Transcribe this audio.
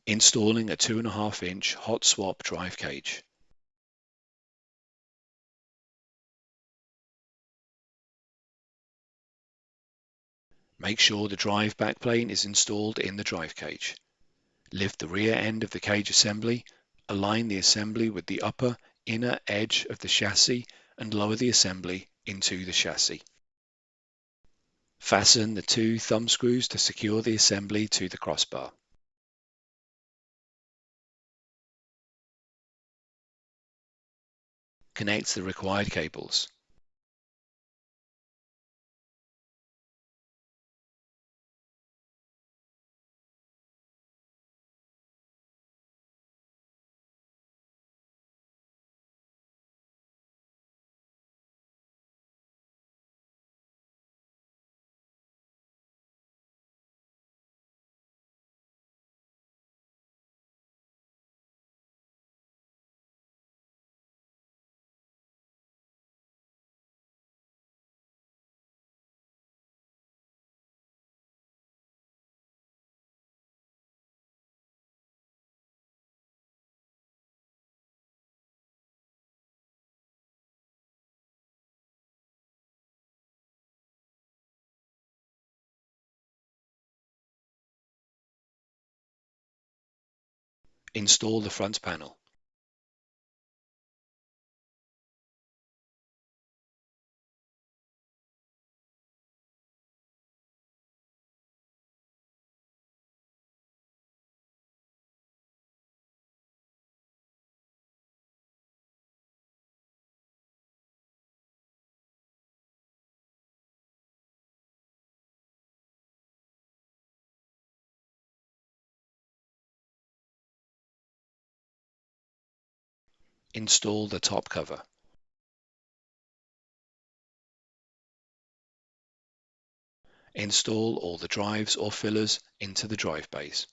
Installing a 2.5-inch hot swap drive cage. Make sure the drive backplane is installed in the drive cage. Lift the rear end of the cage assembly, align the assembly with the upper inner edge of the chassis and lower the assembly into the chassis. Fasten the 2 thumb screws to secure the assembly to the crossbar. Connect the required cables. Install the front panel. Install the top cover. Install all the drives or fillers into the drive bays.